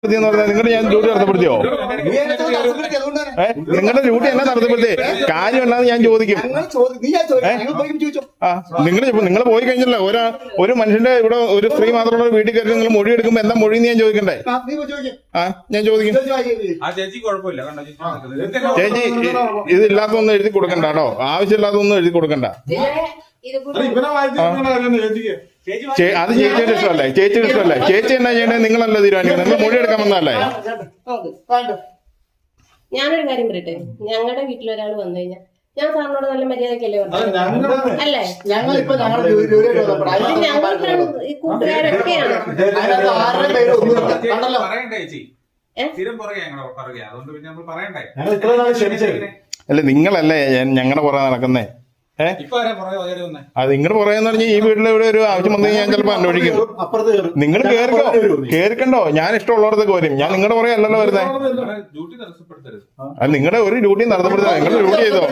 നിങ്ങളുടെ ഞാൻ ഡ്യൂട്ടി തടസ്സപ്പെടുത്തിയോ? നിങ്ങളുടെ ഡ്യൂട്ടി എന്നെ തടസ്സപ്പെടുത്തി കാര്യം എന്നാന്ന് ഞാൻ ചോദിക്കും. നിങ്ങൾ പോയി കഴിഞ്ഞല്ലോ. ഒരു മനുഷ്യന്റെ ഇവിടെ ഒരു സ്ത്രീ മാത്രമുള്ള വീട്ടിൽ കയറി നിങ്ങൾ മൊഴി എടുക്കുമ്പോ എന്താ മൊഴി ഞാൻ ചോദിക്കണ്ടേ? ഞാൻ ചോദിക്കും. ചേച്ചി ഇതില്ലാത്തൊന്നും എഴുതി കൊടുക്കണ്ട കേട്ടോ, ആവശ്യമില്ലാത്തൊന്നും എഴുതി കൊടുക്കണ്ട. അത് ചേച്ചിയുടെ ഇഷ്ടമല്ലേ? ചേച്ചിയുടെ ഇഷ്ടമല്ലേ? ചേച്ചി എന്നാ ചെയ്യണേ? നിങ്ങളല്ല തീരുമാനിക്കുന്നത്. നിങ്ങൾ മൊഴി എടുക്കാൻ വന്നതല്ലേ? ഞാനൊരു കാര്യം പറയട്ടെ, ഞങ്ങളുടെ വീട്ടിൽ ഒരാൾ വന്നു കഴിഞ്ഞാൽ ഞാൻ സാറിനോട് നല്ല മര്യാദക്കല്ലേ പറഞ്ഞു അല്ലേ? കൂട്ടുകാരൊക്കെയാണ്. അല്ല നിങ്ങളല്ലേ ഞങ്ങളുടെ പുറകെ നടക്കുന്നേ? അത് നിങ്ങൾ പറയാന്ന് പറഞ്ഞാൽ ഈ വീട്ടിൽ ഇവിടെ ഒരു ആവശ്യം വന്നു ഞാൻ ചിലപ്പോ അന്വേഷിക്കും. നിങ്ങൾ കേൾക്കണ്ടോ? ഞാൻ ഇഷ്ടമുള്ളവർക്ക് വരും. ഞാൻ നിങ്ങളുടെ പുറകെ അല്ലല്ലോ വരുന്നേ. അത് നിങ്ങളുടെ ഒരു ഡ്യൂട്ടിയും തടസ്സപ്പെടുത്തുക. നിങ്ങൾ ഡ്യൂട്ടി ചെയ്തോ?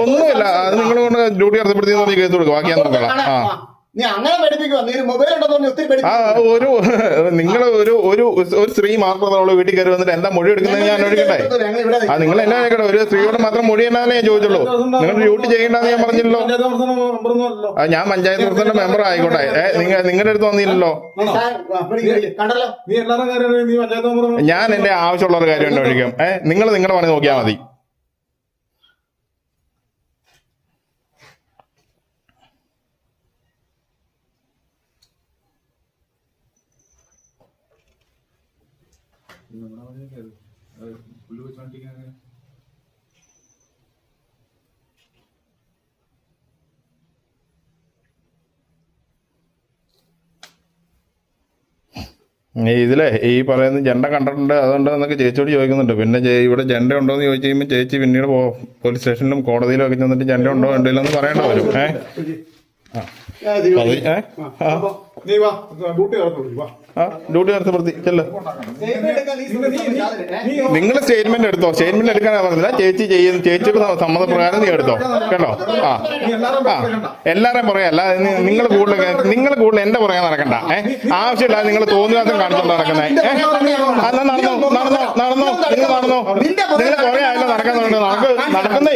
ഒന്നുമില്ല, അത് നിങ്ങൾ കൊണ്ട് ഡ്യൂട്ടി തടസ്സപ്പെടുത്തിയെന്ന് പറഞ്ഞ് കേസ് കൊടുക്കും. ബാക്കി ഞാൻ നോക്കാം. നിങ്ങൾ ഒരു സ്ത്രീ മാത്രമുള്ള വീട്ടിൽ കയറി വന്നിട്ട് എന്താ മൊഴി എടുക്കുന്നത് ഞാൻ അന്വേഷിക്കട്ടെ? നിങ്ങൾ എന്നാ കേട്ടോ? ഒരു സ്ത്രീയോട് മാത്രം മൊഴി എന്നാലേ ഞാൻ ചോദിച്ചുള്ളൂ. നിങ്ങൾ ഡ്യൂട്ടി ചെയ്യേണ്ടെന്ന് ഞാൻ പറഞ്ഞില്ലല്ലോ. ഞാൻ പഞ്ചായത്ത് പ്രസിഡന്റ് മെമ്പർ ആയിക്കോട്ടെ. നിങ്ങളുടെ അടുത്ത് വന്നില്ലല്ലോ. ഞാൻ എന്റെ ആവശ്യമുള്ള ഒരു കാര്യം അന്വേഷിക്കും. നിങ്ങൾ നിങ്ങളുടെ പണി നോക്കിയാൽ മതി. ഇതിലെ ഈ പറയുന്ന ജെണ്ട കണ്ടിട്ടുണ്ട് അതുകൊണ്ട് എന്നൊക്കെ ചേച്ചിയോട് ചോദിക്കുന്നുണ്ട്. പിന്നെ ഇവിടെ ജെണ്ട ഉണ്ടോ എന്ന് ചോദിച്ചു കഴിയുമ്പോൾ ചേച്ചി പിന്നീട് പോലീസ് സ്റ്റേഷനിലും കോടതിയിലും ഒക്കെ ചെന്നിട്ട് ജെണ്ട ഉണ്ടോ ഉണ്ടല്ലോ എന്ന് പറയേണ്ട വരും. ഡ്യൂട്ടി തടസ്സപ്പെടുത്തി ചെല്ല. നിങ്ങൾ സ്റ്റേറ്റ്മെന്റ് എടുത്തോ? സ്റ്റേറ്റ്മെന്റ് എടുക്കാനാ പറഞ്ഞില്ല. ചേച്ചിയുടെ സമ്മതപ്രകാരം നീ എടുത്തോ കേട്ടോ. എല്ലാരെയും പറയല്ല. നിങ്ങൾ കൂടുതൽ എന്റെ പുറകെ നടക്കണ്ട. ആവശ്യമില്ല നിങ്ങൾ തോന്നിയാസം കാണിച്ചോണ്ട് നടക്കുന്നേ. നടന്നോ നിങ്ങൾ കുറെ ആയല്ലോ നടക്കുന്നേ.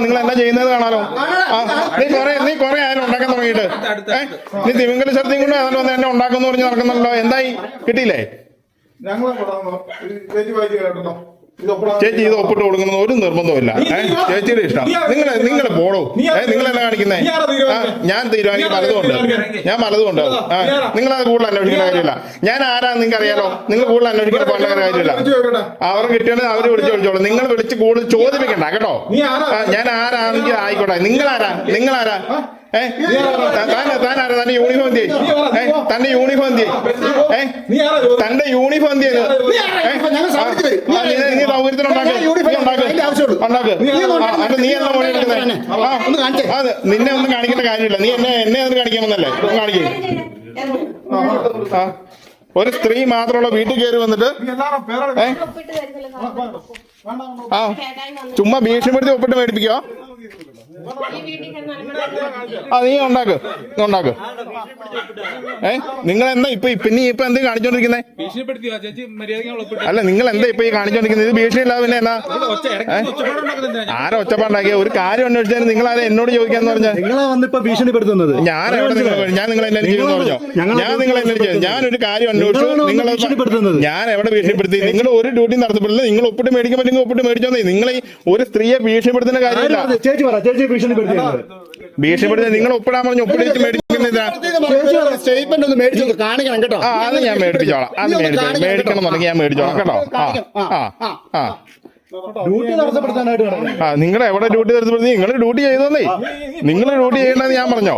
നിങ്ങൾ എന്നാ ചെയ്യുന്നത് കാണാലോ. നീ കുറെ ആയാലും ഉണ്ടാക്കാൻ തുടങ്ങിയിട്ട് നീ തിമിംഗല ശക്തിയും കൊണ്ട് അതുകൊണ്ട് വന്ന് എന്നെ ഉണ്ടാക്കുന്നു പറഞ്ഞ് നടക്കുന്നല്ലോ. എന്തായി? കിട്ടിയില്ലേ? ചേച്ചി ഇത് ഒപ്പിട്ട് കൊടുക്കുന്നത് ഒരു നിർബന്ധമില്ല. ചേച്ചിയുടെ ഇഷ്ടം. നിങ്ങൾ പോടോ. നിങ്ങളെല്ലാം കാണിക്കുന്നേ? ഞാൻ തീരുമാനിക്കും പലതുകൊണ്ട്. നിങ്ങളത് കൂടുതൽ അന്വേഷിക്കേണ്ട കാര്യമില്ല. ഞാൻ ആരാന്ന് നിങ്ങൾക്ക് അറിയാലോ. നിങ്ങൾ കൂടുതൽ അന്വേഷിക്കാൻ പോകേണ്ട കാര്യമില്ല. അവർ കിട്ടിയാൽ അവർ വിളിച്ചോളൂ. നിങ്ങൾ വിളിച്ച് കൂടുതൽ ചോദിപ്പിക്കണ്ട കേട്ടോ. ഞാൻ ആരാണെങ്കിൽ ആയിക്കോട്ടെ. നിങ്ങളാരാ? തന്റെ യൂണിഫോം എന്ത് ചെയ്യും? തന്റെ യൂണിഫോം എന്ത് നീ സൗകര്യത്തിനുണ്ടാക്ക്. നീ എന്നാ മൊഴി എടുക്കുന്നത്? നിന്നെ ഒന്നും കാണിക്കേണ്ട കാര്യമില്ല. നീ എന്നെ ഒന്ന് കാണിക്കാമെന്നല്ലേ? കാണിക്കേ. ഒരു സ്ത്രീ മാത്രമുള്ള വീട്ടിൽ കയറി വന്നിട്ട് ചുമ്മാ ഭീഷണിപ്പെടുത്തി ഒപ്പിട്ട് മേടിപ്പിക്കോ? നീ ഉണ്ടാക്ക്. നിങ്ങൾ എന്താ ഇപ്പൊ എന്ത് കാണിച്ചോണ്ടിരിക്കുന്നേ? അല്ല നിങ്ങൾ എന്താ ഇപ്പൊ ഈ കാണിച്ചോണ്ടിരിക്കുന്നത്? ഇത് ഭീഷണി ഇല്ലാതെ പിന്നെ എന്നാ? ആരാ ഒച്ചപ്പാണ്ടാക്കിയ? ഒരു കാര്യം അന്വേഷിച്ചാൽ നിങ്ങൾ ആരാ എന്നോട് ചോദിക്കാന്ന് പറഞ്ഞാൽ? ഭീഷണിപ്പെടുത്തുന്നത് ഞാൻ നിങ്ങൾ എന്നെ ചെയ്യുന്നു പറഞ്ഞോ? ഞാനൊരു കാര്യം അന്വേഷിച്ചു. ഞാൻ എവിടെ ഭീഷണിപ്പെടുത്തി? നിങ്ങൾ ഒരു ഡ്യൂട്ടി നടത്തപ്പെടില്ല. നിങ്ങൾ ഒപ്പിട്ട് മേടിക്കാൻ പറ്റുമെങ്കിൽ ഒപ്പിട്ട് മേടിച്ചോന്നേ. നിങ്ങൾ ഒരു സ്ത്രീയെ ഭീഷണിപ്പെടുത്തുന്ന കാര്യമില്ല. ഭീഷണിപ്പെടുത്തി നിങ്ങൾ ഒപ്പിടാൻ പറഞ്ഞു. ഒപ്പിടിച്ച് മേടിക്കുന്നില്ല. അത് ഞാൻ മേടിപ്പിച്ചോളാം. അത് മേടിക്കണം എന്നുണ്ടെങ്കിൽ ഞാൻ മേടിച്ചോളാം കേട്ടോ. നിങ്ങളുടെ എവിടെ ഡ്യൂട്ടി തടസ്സപ്പെടുത്തി? നിങ്ങൾ ഡ്യൂട്ടി ചെയ്തോന്നേ. നിങ്ങൾ ഡ്യൂട്ടി ചെയ്യണമെന്ന് ഞാൻ പറഞ്ഞോ?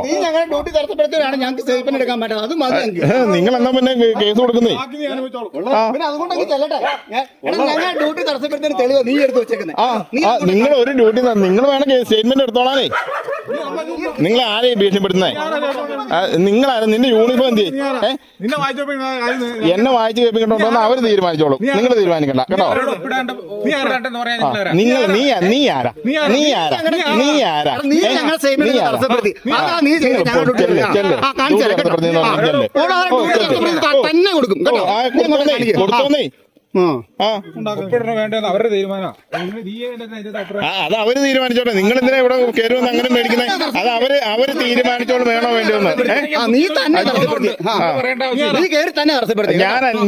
നിങ്ങൾ എന്നാ പിന്നെ കേസ് കൊടുക്കുന്നേ? നിങ്ങൾ ഒരു ഡ്യൂട്ടി നിങ്ങൾ വേണം സ്റ്റേറ്റ്മെന്റ് എടുത്തോളാനേ. നിങ്ങൾ ആരെയും ഭീഷണിപ്പെടുത്തുന്നേ? നിങ്ങളാരും നിന്റെ യൂണിഫോം എന്ത് ചെയ്യും? എന്നെ വായിച്ചു കേൾപ്പിക്കണ്ടോ അവര് തീരുമാനിച്ചോളും, നിങ്ങൾ തീരുമാനിക്കണ്ട കേട്ടോ. നീ ആരാ? കൊടുത്തോന്നേ. അവരുടെ തീരുമാനം. അത് അവര് തീരുമാനിച്ചോട്ടെ. നിങ്ങൾ എന്തിനാ ഇവിടെ കയറുമെന്ന് അങ്ങനെ മേടിക്കുന്നത്? അത് അവര് തീരുമാനിച്ചോളും വേണോ വേണ്ടിയെന്ന്.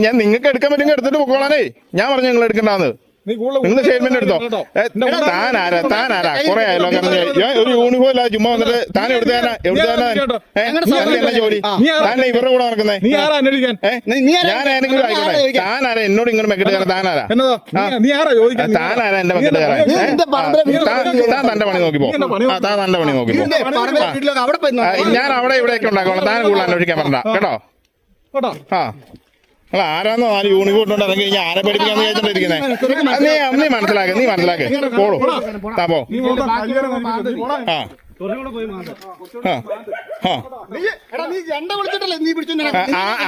ഞാൻ നിങ്ങൾക്ക് എടുക്കാൻ പറ്റുമെങ്കിൽ എടുത്തിട്ട് പൊക്കോളാനേ. ഞാൻ പറഞ്ഞു നിങ്ങൾ എടുക്കണ്ടാന്ന്. നിങ്ങൾ സ്റ്റേറ്റ്മെന്റ് എടുത്തോ. താനാരാ കുറെ ആയല്ലോ. ഒരു യൂണിഫോം ഇല്ലാതെ ചുമ്മാ വന്നിട്ട് താൻ എവിടുത്തേനാ എന്നെ ജോലി? താൻ ഇവരുടെ കൂടെ നടക്കുന്നേ. ഞാൻ ആരെങ്കിലും ആയിക്കോട്ടെ. താനാരാ എന്നോട് ഇങ്ങനെ മെക്കിട്ട് കയറാൻ? താനാരാ എന്റെ മെക്കിട്ട് കയറാൻ? താൻ തന്റെ പണി നോക്കിപ്പോ. താൻ തന്റെ പണി നോക്കിപ്പോ. ഞാൻ അവിടെ ഇവിടെയൊക്കെ ഉണ്ടാക്കണം. താൻ കൂടുതൽ അന്വേഷിക്കാൻ പറഞ്ഞ കേട്ടോ. ആ ആരാന്നോ 4 യൂണിഫോം ഇട്ടുണ്ട്. അതൊക്കെ കഴിഞ്ഞാൽ ആരെ പഠിപ്പിക്കാന്ന് വിചാരിച്ചോണ്ടിരിക്കുന്നേ. നീ മനസ്സിലാക്കേ പോളൂ. താ പോ.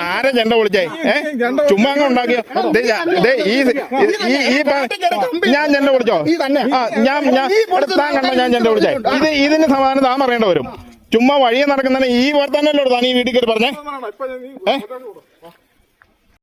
ആരെ ചെണ്ട വിളിച്ചേ? ചുമ്മാ അങ്ങ് ഉണ്ടാക്കിയോ? ഞാൻ ചെണ്ട വിളിച്ചോ? ഞാൻ താൻ കണ്ടോ ഞാൻ ചെണ്ട വിളിച്ചേ? ഇതിന് സമാധാനം താൻ പറയേണ്ട വരും. ചുമ്മാ വഴിയെ നടക്കുന്നതിന് ഈ വർത്താനല്ലോ താൻ ഈ വീട്ടിൽ കയറി പറഞ്ഞേ.